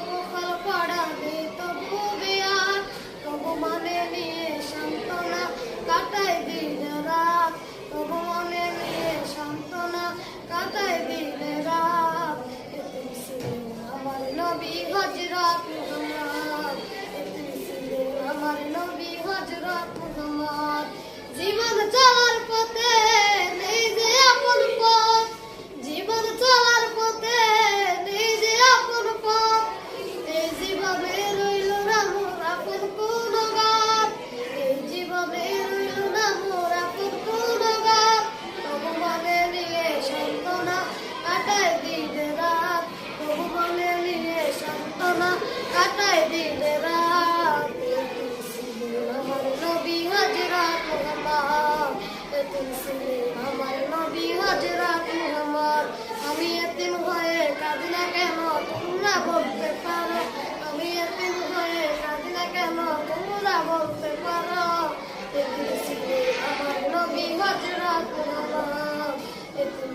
Pokal পড়াবে তবু bear তবু মনে নিয়ে সান্ত্বনা কাটাই দিন রাত তবু মনে নিয়ে সান্ত্বনা কাটাই দিন রাত এতিম ছিলেন আমার নবী হযরত মুহাম্মদ এতিম ছিলেন আমার নবী হযরত মুহাম্মদ জীবন চলার পথে নেই যে আপন পথ জীবন চলার পথে নেই যে আপন পথ এই জীবনে রইল না মোর আপন কোন গান এই জীবনে রইল না মোর আপন কোন গান তবু মনে নিয়ে সান্ত্বনা কাটাই দিন রাত তবু মনে নিয়ে সান্ত্বনা কাটাই দিন রাত এতিম ছিলেন আমার নবী হযরত মুহাম্মদ এতিম ছিলেন আমার নবী হযরত মুহাম্মদ আমি এতিম হয়ে কাঁদি না কেন তোমরা বলতে পারো আমি এতিম হয়ে কাঁদি না কেন তোমরা বলতে পারো এতিম ছিলেন আমার নবী হযরত মুহাম্মদ এতিম